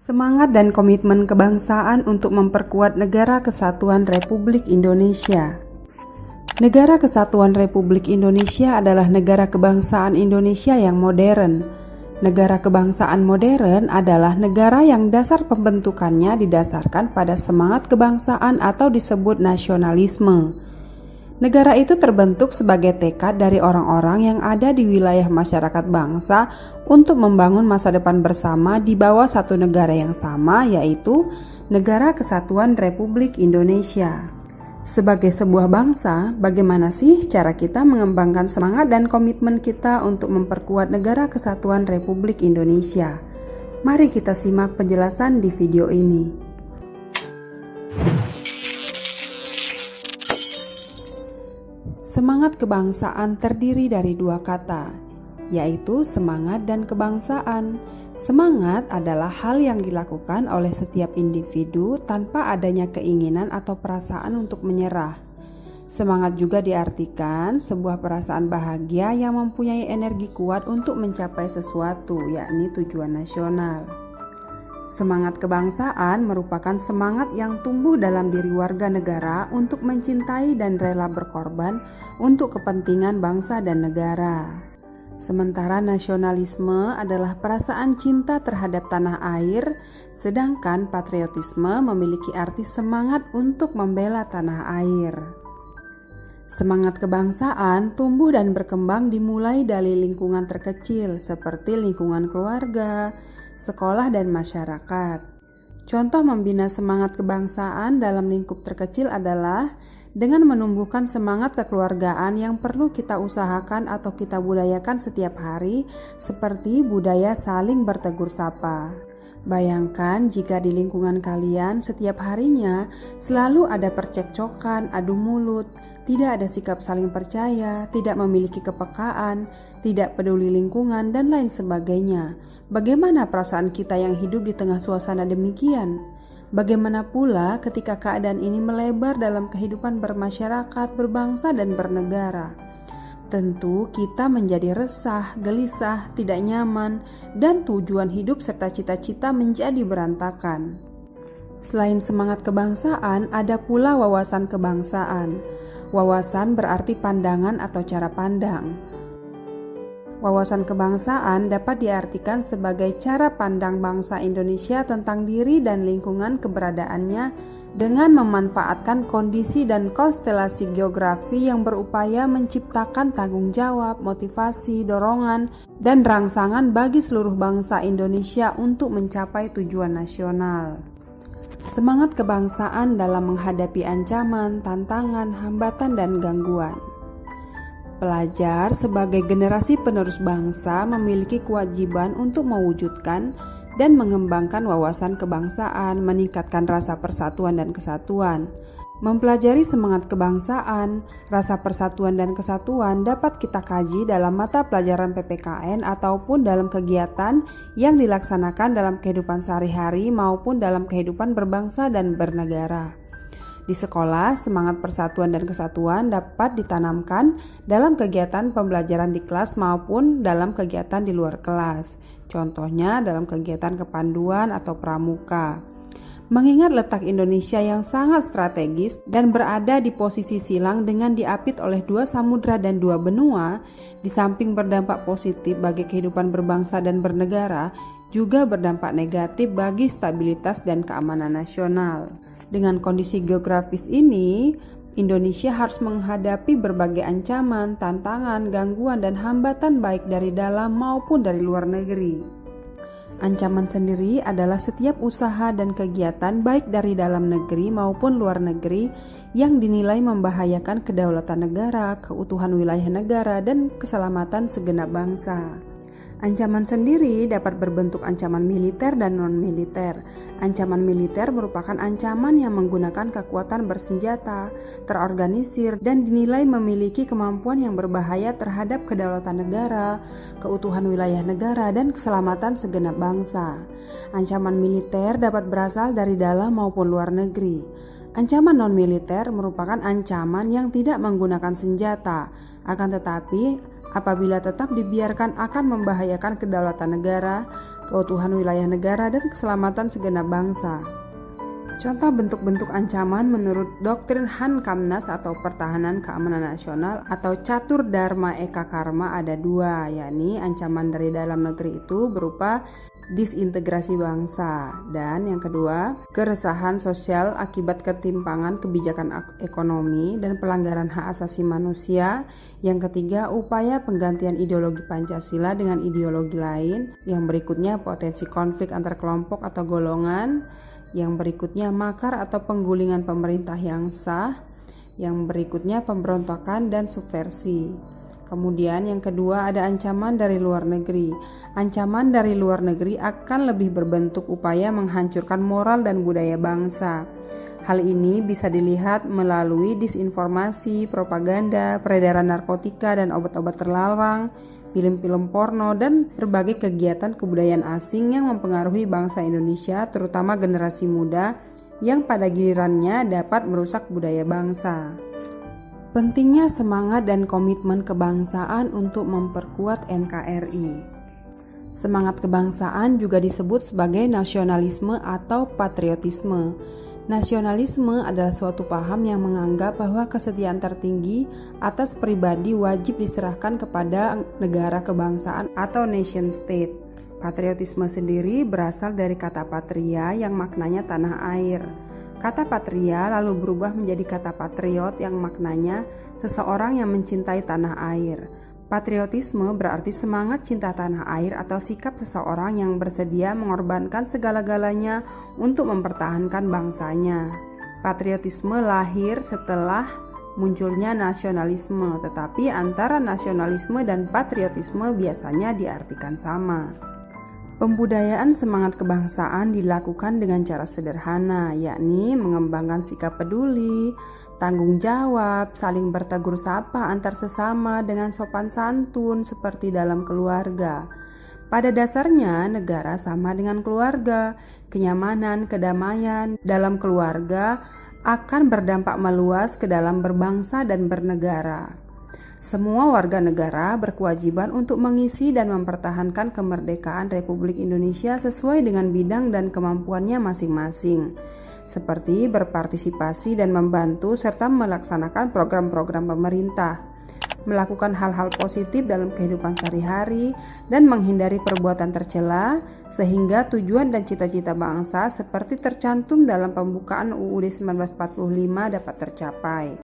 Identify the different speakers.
Speaker 1: Semangat dan komitmen kebangsaan untuk memperkuat Negara Kesatuan Republik Indonesia. Negara Kesatuan Republik Indonesia adalah negara kebangsaan Indonesia yang modern. Negara kebangsaan modern adalah negara yang dasar pembentukannya didasarkan pada semangat kebangsaan atau disebut nasionalisme. Negara itu terbentuk sebagai tekad dari orang-orang yang ada di wilayah masyarakat bangsa untuk membangun masa depan bersama di bawah satu negara yang sama, yaitu Negara Kesatuan Republik Indonesia. Sebagai sebuah bangsa, bagaimana sih cara kita mengembangkan semangat dan komitmen kita untuk memperkuat Negara Kesatuan Republik Indonesia? Mari kita simak penjelasan di video ini. Semangat kebangsaan terdiri dari dua kata, yaitu semangat dan kebangsaan. Semangat adalah hal yang dilakukan oleh setiap individu tanpa adanya keinginan atau perasaan untuk menyerah. Semangat juga diartikan sebuah perasaan bahagia yang mempunyai energi kuat untuk mencapai sesuatu, yakni tujuan nasional. Semangat kebangsaan merupakan semangat yang tumbuh dalam diri warga negara untuk mencintai dan rela berkorban untuk kepentingan bangsa dan negara. Sementara nasionalisme adalah perasaan cinta terhadap tanah air, sedangkan patriotisme memiliki arti semangat untuk membela tanah air. Semangat kebangsaan tumbuh dan berkembang dimulai dari lingkungan terkecil seperti lingkungan keluarga, sekolah, dan masyarakat. Contoh membina semangat kebangsaan dalam lingkup terkecil adalah dengan menumbuhkan semangat kekeluargaan yang perlu kita usahakan atau kita budayakan setiap hari, seperti budaya saling bertegur sapa. Bayangkan jika di lingkungan kalian setiap harinya selalu ada percekcokan, adu mulut, tidak ada sikap saling percaya, tidak memiliki kepekaan, tidak peduli lingkungan, dan lain sebagainya. Bagaimana perasaan kita yang hidup di tengah suasana demikian? Bagaimana pula ketika keadaan ini melebar dalam kehidupan bermasyarakat, berbangsa, dan bernegara? Tentu kita menjadi resah, gelisah, tidak nyaman, dan tujuan hidup serta cita-cita menjadi berantakan. Selain semangat kebangsaan, ada pula wawasan kebangsaan. Wawasan berarti pandangan atau cara pandang. Wawasan kebangsaan dapat diartikan sebagai cara pandang bangsa Indonesia tentang diri dan lingkungan keberadaannya dengan memanfaatkan kondisi dan konstelasi geografi yang berupaya menciptakan tanggung jawab, motivasi, dorongan, dan rangsangan bagi seluruh bangsa Indonesia untuk mencapai tujuan nasional. Semangat kebangsaan dalam menghadapi ancaman, tantangan, hambatan, dan gangguan. Pelajar sebagai generasi penerus bangsa memiliki kewajiban untuk mewujudkan dan mengembangkan wawasan kebangsaan, meningkatkan rasa persatuan dan kesatuan. Mempelajari semangat kebangsaan, rasa persatuan dan kesatuan dapat kita kaji dalam mata pelajaran PPKN ataupun dalam kegiatan yang dilaksanakan dalam kehidupan sehari-hari maupun dalam kehidupan berbangsa dan bernegara. Di sekolah, semangat persatuan dan kesatuan dapat ditanamkan dalam kegiatan pembelajaran di kelas maupun dalam kegiatan di luar kelas. Contohnya dalam kegiatan kepanduan atau pramuka. Mengingat letak Indonesia yang sangat strategis dan berada di posisi silang dengan diapit oleh dua samudra dan dua benua, di samping berdampak positif bagi kehidupan berbangsa dan bernegara, juga berdampak negatif bagi stabilitas dan keamanan nasional. Dengan kondisi geografis ini, Indonesia harus menghadapi berbagai ancaman, tantangan, gangguan, dan hambatan baik dari dalam maupun dari luar negeri. Ancaman sendiri adalah setiap usaha dan kegiatan baik dari dalam negeri maupun luar negeri yang dinilai membahayakan kedaulatan negara, keutuhan wilayah negara, dan keselamatan segenap bangsa. Ancaman sendiri dapat berbentuk ancaman militer dan non-militer. Ancaman militer merupakan ancaman yang menggunakan kekuatan bersenjata, terorganisir, dan dinilai memiliki kemampuan yang berbahaya terhadap kedaulatan negara, keutuhan wilayah negara, dan keselamatan segenap bangsa. Ancaman militer dapat berasal dari dalam maupun luar negeri. Ancaman non-militer merupakan ancaman yang tidak menggunakan senjata, akan tetapi apabila tetap dibiarkan akan membahayakan kedaulatan negara, keutuhan wilayah negara, dan keselamatan segenap bangsa. Contoh bentuk-bentuk ancaman menurut doktrin Han Kamnas atau Pertahanan Keamanan Nasional atau Catur Dharma Eka Karma ada dua, yakni ancaman dari dalam negeri itu berupa disintegrasi bangsa, dan yang kedua keresahan sosial akibat ketimpangan kebijakan ekonomi dan pelanggaran hak asasi manusia. Yang ketiga upaya penggantian ideologi Pancasila dengan ideologi lain. Yang berikutnya potensi konflik antar kelompok atau golongan. Yang berikutnya makar atau penggulingan pemerintah yang sah. Yang berikutnya pemberontakan dan subversi. Kemudian yang kedua ada ancaman dari luar negeri. Ancaman dari luar negeri akan lebih berbentuk upaya menghancurkan moral dan budaya bangsa. Hal ini bisa dilihat melalui disinformasi, propaganda, peredaran narkotika dan obat-obat terlarang, film-film porno, dan berbagai kegiatan kebudayaan asing yang mempengaruhi bangsa Indonesia, terutama generasi muda yang pada gilirannya dapat merusak budaya bangsa. Pentingnya semangat dan komitmen kebangsaan untuk memperkuat NKRI. Semangat kebangsaan juga disebut sebagai nasionalisme atau patriotisme. Nasionalisme adalah suatu paham yang menganggap bahwa kesetiaan tertinggi atas pribadi wajib diserahkan kepada negara kebangsaan atau nation state. Patriotisme sendiri berasal dari kata patria yang maknanya tanah air. Kata patria lalu berubah menjadi kata patriot yang maknanya seseorang yang mencintai tanah air. Patriotisme berarti semangat cinta tanah air atau sikap seseorang yang bersedia mengorbankan segala-galanya untuk mempertahankan bangsanya. Patriotisme lahir setelah munculnya nasionalisme, tetapi antara nasionalisme dan patriotisme biasanya diartikan sama. Pembudayaan semangat kebangsaan dilakukan dengan cara sederhana, yakni mengembangkan sikap peduli, tanggung jawab, saling bertegur sapa antar sesama dengan sopan santun seperti dalam keluarga. Pada dasarnya, negara sama dengan keluarga. Kenyamanan, kedamaian dalam keluarga akan berdampak meluas ke dalam berbangsa dan bernegara. Semua warga negara berkewajiban untuk mengisi dan mempertahankan kemerdekaan Republik Indonesia sesuai dengan bidang dan kemampuannya masing-masing, seperti berpartisipasi dan membantu serta melaksanakan program-program pemerintah, melakukan hal-hal positif dalam kehidupan sehari-hari, dan menghindari perbuatan tercela sehingga tujuan dan cita-cita bangsa seperti tercantum dalam pembukaan UUD 1945 dapat tercapai.